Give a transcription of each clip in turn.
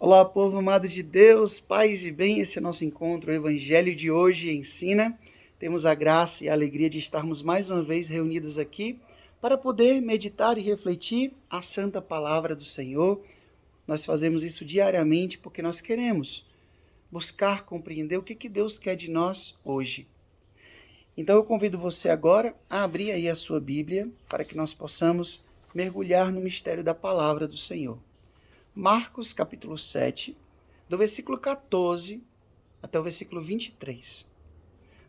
Olá, povo amado de Deus, paz e bem, esse é nosso encontro. O Evangelho de hoje ensina. Temos a graça e a alegria de estarmos mais uma vez reunidos aqui para poder meditar e refletir a santa palavra do Senhor. Nós fazemos isso diariamente porque nós queremos buscar compreender o que Deus quer de nós hoje. Então eu convido você agora a abrir aí a sua Bíblia para que nós possamos mergulhar no mistério da palavra do Senhor. Marcos capítulo 7, do versículo 14 até o versículo 23.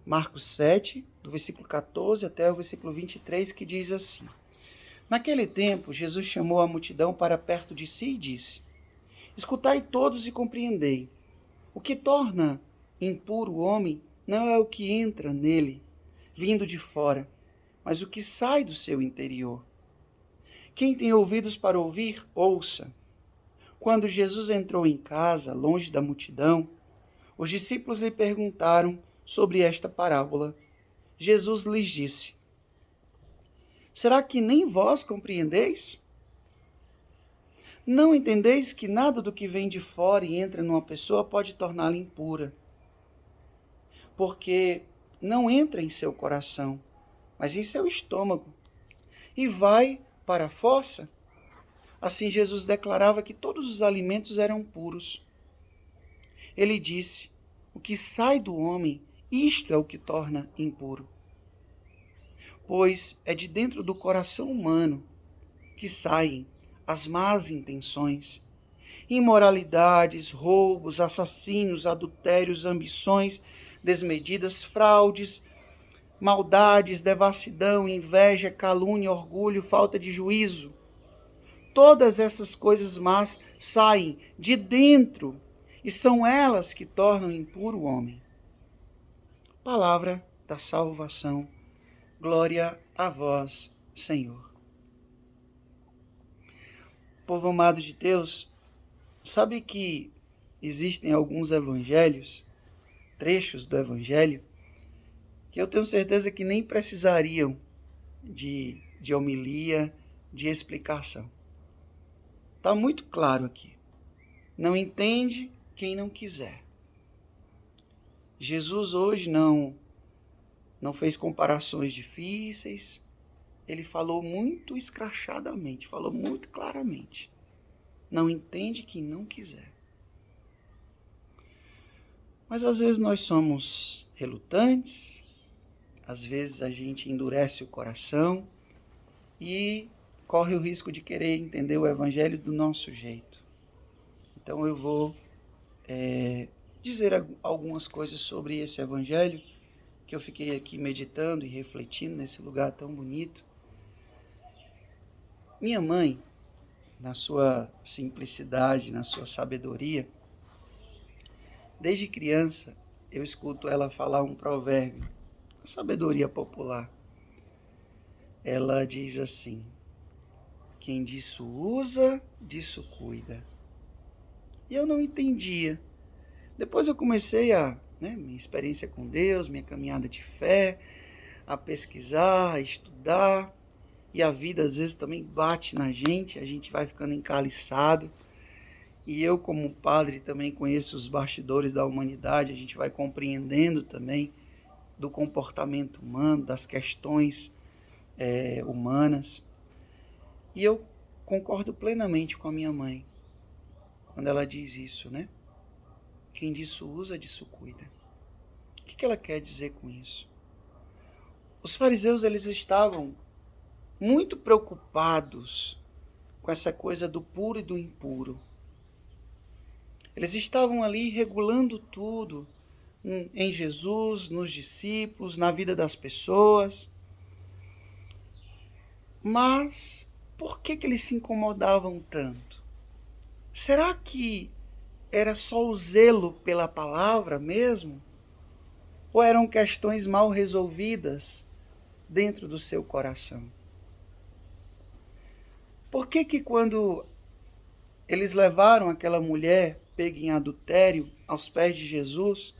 Marcos 7, do versículo 14 até o versículo 23, que diz assim: Naquele tempo, Jesus chamou a multidão para perto de si e disse: Escutai todos e compreendei. O que torna impuro o homem não é o que entra nele, vindo de fora, mas o que sai do seu interior. Quem tem ouvidos para ouvir, ouça. Quando Jesus entrou em casa, longe da multidão, os discípulos lhe perguntaram sobre esta parábola. Jesus lhes disse: Será que nem vós compreendeis? Não entendeis que nada do que vem de fora e entra numa pessoa pode torná-la impura? Porque não entra em seu coração, mas em seu estômago, e vai para a fossa. Assim Jesus declarava que todos os alimentos eram puros. Ele disse: o que sai do homem, isto é o que torna impuro. Pois é de dentro do coração humano que saem as más intenções, imoralidades, roubos, assassínios, adultérios, ambições desmedidas, fraudes, maldades, devassidão, inveja, calúnia, orgulho, falta de juízo. Todas essas coisas más saem de dentro e são elas que tornam impuro o homem. Palavra da salvação. Glória a vós, Senhor. Povo amado de Deus, sabe que existem alguns evangelhos, trechos do evangelho, que eu tenho certeza que nem precisariam de homilia, de explicação. Está muito claro aqui. Não entende quem não quiser. Jesus hoje não fez comparações difíceis. Ele falou muito escrachadamente, falou muito claramente. Não entende quem não quiser. Mas às vezes nós somos relutantes, às vezes a gente endurece o coração e corre o risco de querer entender o evangelho do nosso jeito. Então eu vou dizer algumas coisas sobre esse evangelho que eu fiquei aqui meditando e refletindo nesse lugar tão bonito. Minha mãe, na sua simplicidade, na sua sabedoria, desde criança eu escuto ela falar um provérbio, a sabedoria popular. Ela diz assim: quem disso usa, disso cuida. E eu não entendia. Depois eu comecei minha experiência com Deus, minha caminhada de fé, a pesquisar, a estudar. E a vida às vezes também bate na gente, a gente vai ficando encaliçado. E eu, como padre, também conheço os bastidores da humanidade, a gente vai compreendendo também do comportamento humano, das questões humanas. E eu concordo plenamente com a minha mãe, quando ela diz isso, né? Quem disso usa, disso cuida. O que ela quer dizer com isso? Os fariseus, eles estavam muito preocupados com essa coisa do puro e do impuro. Eles estavam ali regulando tudo em Jesus, nos discípulos, na vida das pessoas. Mas por que eles se incomodavam tanto? Será que era só o zelo pela palavra mesmo? Ou eram questões mal resolvidas dentro do seu coração? Por que quando eles levaram aquela mulher pega em adultério aos pés de Jesus,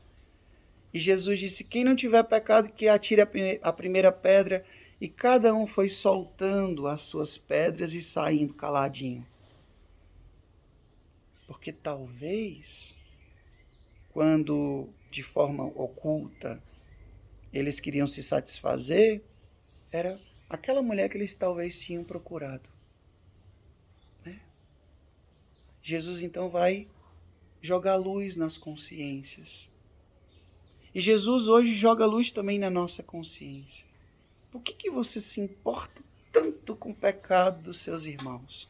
e Jesus disse: quem não tiver pecado que atire a primeira pedra, e cada um foi soltando as suas pedras e saindo caladinho? Porque talvez, quando de forma oculta eles queriam se satisfazer, era aquela mulher que eles talvez tinham procurado. Né? Jesus então vai jogar luz nas consciências. E Jesus hoje joga luz também na nossa consciência. Por que você se importa tanto com o pecado dos seus irmãos?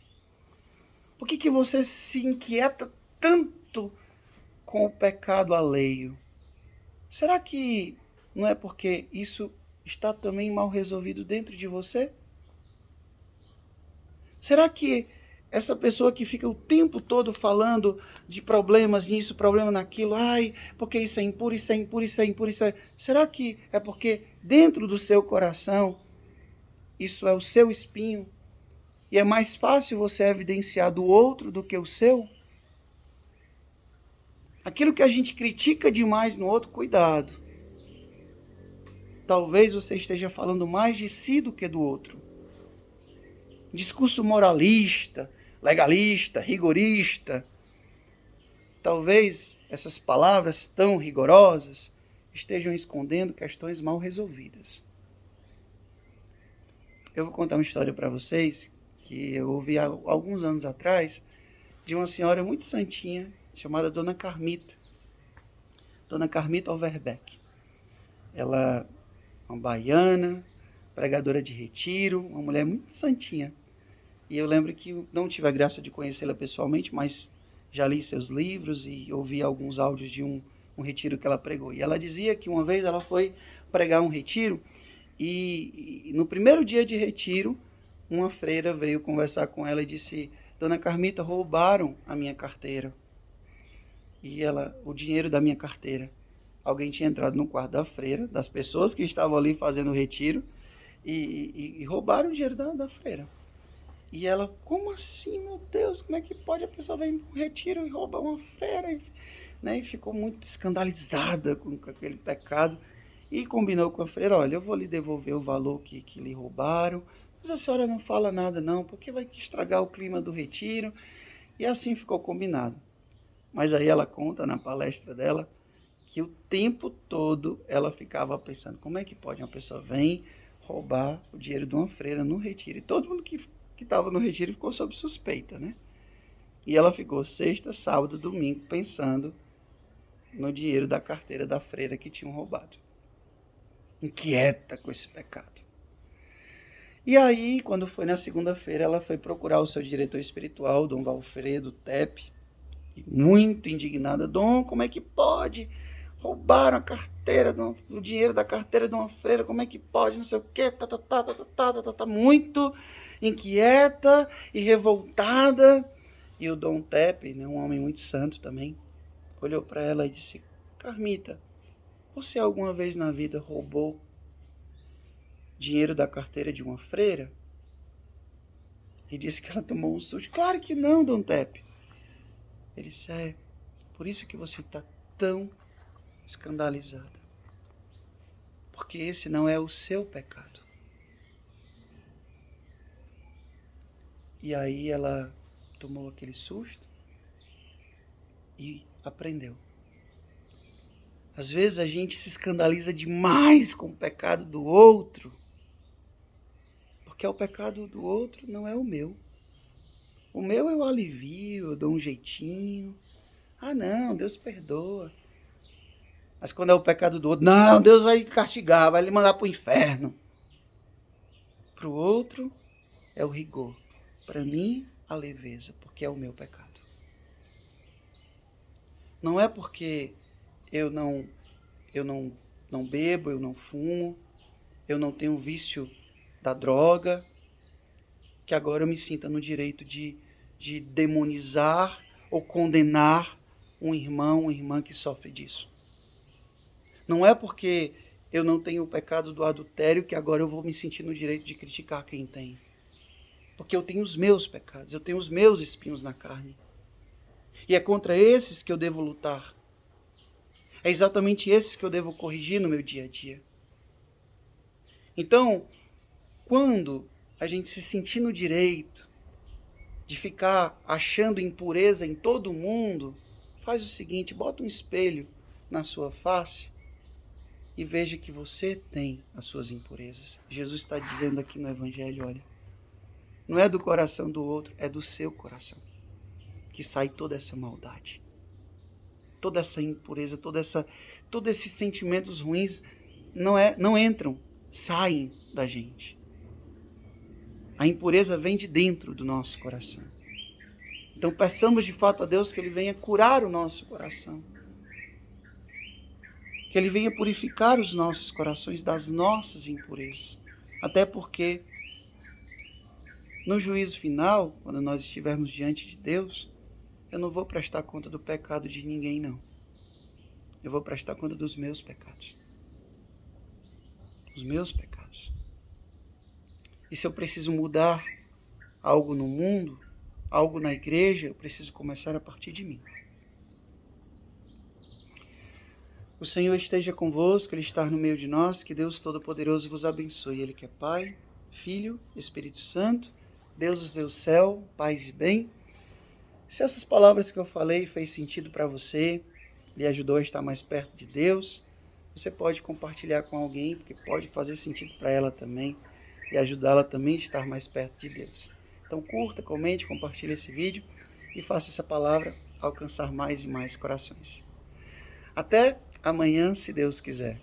Por que você se inquieta tanto com o pecado alheio? Será que não é porque isso está também mal resolvido dentro de você? Será que essa pessoa que fica o tempo todo falando de problemas nisso, problema naquilo, ai, porque isso é impuro, isso é impuro, isso é impuro, isso é... Será que é porque dentro do seu coração isso é o seu espinho e é mais fácil você evidenciar do outro do que o seu? Aquilo que a gente critica demais no outro, cuidado. Talvez você esteja falando mais de si do que do outro. Discurso moralista, legalista, rigorista. Talvez essas palavras tão rigorosas estejam escondendo questões mal resolvidas. Eu vou contar uma história para vocês que eu ouvi há alguns anos atrás de uma senhora muito santinha chamada Dona Carmita. Dona Carmita Overbeck. Ela é uma baiana, pregadora de retiro, uma mulher muito santinha. E eu lembro que não tive a graça de conhecê-la pessoalmente, mas já li seus livros e ouvi alguns áudios de um retiro que ela pregou. E ela dizia que uma vez ela foi pregar um retiro e no primeiro dia de retiro, uma freira veio conversar com ela e disse: Dona Carmita, roubaram a minha carteira. E o dinheiro da minha carteira. Alguém tinha entrado no quarto da freira, das pessoas que estavam ali fazendo o retiro, e roubaram o dinheiro da freira. E ela, como assim, meu Deus, como é que pode a pessoa vir para um retiro e roubar uma freira? Né? E ficou muito escandalizada com aquele pecado. E combinou com a freira: olha, eu vou lhe devolver o valor que lhe roubaram, mas a senhora não fala nada não, porque vai estragar o clima do retiro. E assim ficou combinado. Mas aí ela conta na palestra dela que o tempo todo ela ficava pensando: como é que pode uma pessoa vir roubar o dinheiro de uma freira no retiro? E todo mundo que estava no retiro ficou sob suspeita, né? E ela ficou sexta, sábado, domingo pensando no dinheiro da carteira da freira que tinham roubado. Inquieta com esse pecado. E aí, quando foi na segunda-feira, ela foi procurar o seu diretor espiritual, Dom Valfredo Tepe, muito indignada: Dom, como é que pode? Roubaram a carteira, o dinheiro da carteira de uma freira, como é que pode? Não sei o quê, muito inquieta e revoltada. E o Dom Tepe, né, um homem muito santo também, olhou para ela e disse: Carmita, você alguma vez na vida roubou dinheiro da carteira de uma freira? E disse que ela tomou um susto. Claro que não, Dom Tepe. Ele disse: é, por isso que você está tão escandalizada. Porque esse não é o seu pecado. E aí ela tomou aquele susto e aprendeu. Às vezes a gente se escandaliza demais com o pecado do outro, porque o pecado do outro não é o meu. O meu eu alivio, eu dou um jeitinho. Ah não, Deus perdoa. Mas quando é o pecado do outro, não, Deus vai castigar, vai lhe mandar para o inferno. Para o outro é o rigor. Para mim, a leveza, porque é o meu pecado. Não é porque eu não bebo, eu não fumo, eu não tenho vício da droga, que agora eu me sinta no direito de demonizar ou condenar um irmão, uma irmã que sofre disso. Não é porque eu não tenho o pecado do adultério que agora eu vou me sentir no direito de criticar quem tem. Porque eu tenho os meus pecados, eu tenho os meus espinhos na carne. E é contra esses que eu devo lutar. É exatamente esses que eu devo corrigir no meu dia a dia. Então, quando a gente se sentir no direito de ficar achando impureza em todo mundo, faz o seguinte, bota um espelho na sua face e veja que você tem as suas impurezas. Jesus está dizendo aqui no Evangelho, olha, não é do coração do outro, é do seu coração que sai toda essa maldade, toda essa impureza, todos esses sentimentos ruins não entram, saem da gente. A impureza vem de dentro do nosso coração. Então peçamos de fato a Deus que Ele venha curar o nosso coração. Que Ele venha purificar os nossos corações das nossas impurezas. Até porque no juízo final, quando nós estivermos diante de Deus, eu não vou prestar conta do pecado de ninguém, não. Eu vou prestar conta dos meus pecados. Os meus pecados. E se eu preciso mudar algo no mundo, algo na igreja, eu preciso começar a partir de mim. O Senhor esteja convosco, Ele está no meio de nós, que Deus Todo-Poderoso vos abençoe. Ele que é Pai, Filho, Espírito Santo, Deus dos deu céu, paz e bem. Se essas palavras que eu falei fez sentido para você, lhe ajudou a estar mais perto de Deus, você pode compartilhar com alguém, porque pode fazer sentido para ela também e ajudá-la também a estar mais perto de Deus. Então curta, comente, compartilhe esse vídeo e faça essa palavra alcançar mais e mais corações. Até amanhã, se Deus quiser.